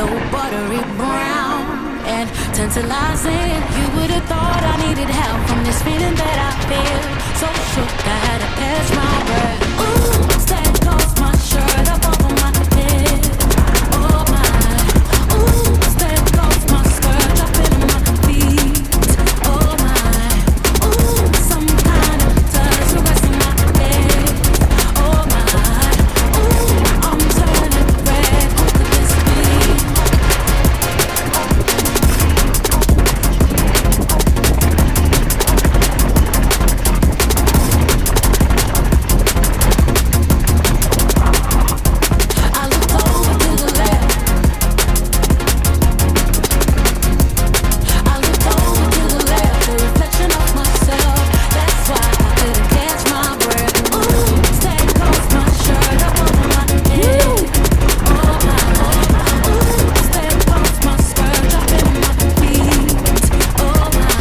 so buttery brown and tantalizing. You would have thought I needed help from this feeling that I feel. So shook, I had to catch my breath. Ooh, stand close, my shirt up over my head. Oh my, ooh, stand close, my skirt up in my feet. Oh my, ooh, some kind of touch caressing my head. Oh my, ooh, I'm turning red. What could this be? I looked over to the left. I looked over to the left, the reflection of myself. That's why I couldn't catch my breath. Ooh, stay close, my shirt up over my head. Oh my, ooh, stay close, my skirt up in my feet. Oh my,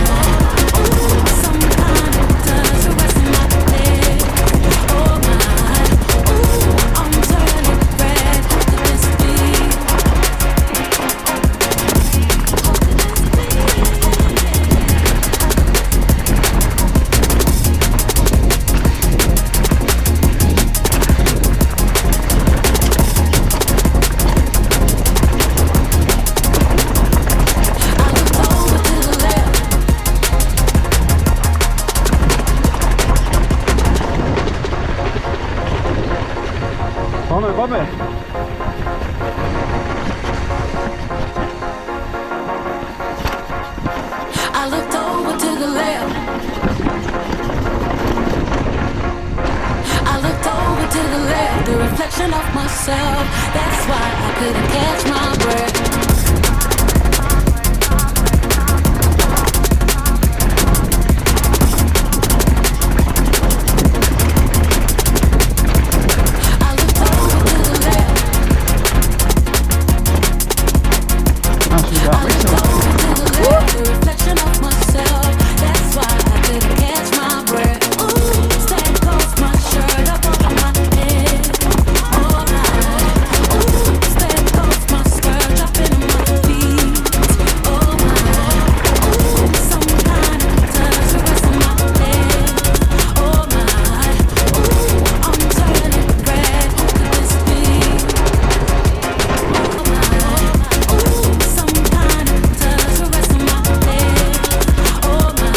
ooh, some kind of touch caressing my head. Oh my, ooh, I'm turning red. What could this be? I looked over to the left. Πάμε. I looked over to the left. I looked over to the left, the reflection of myself. That's why I couldn't catch my breath. I looked over to the left. I looked over to the left, the reflection of myself. That's why I couldn't catch my breath. Ooh, stand close, my shirt up over my head. Oh my, ooh, stand close, my skirt up in my feet. Oh my, ooh, some kind of touch caressing my head. Oh my, ooh, I'm turning red. What could this be? Oh my, ooh, some kind of touch caressing my head. Oh my,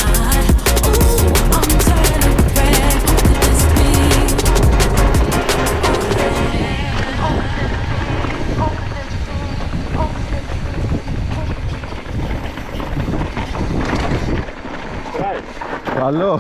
ooh, I'm turning red. What could this be? Καλό.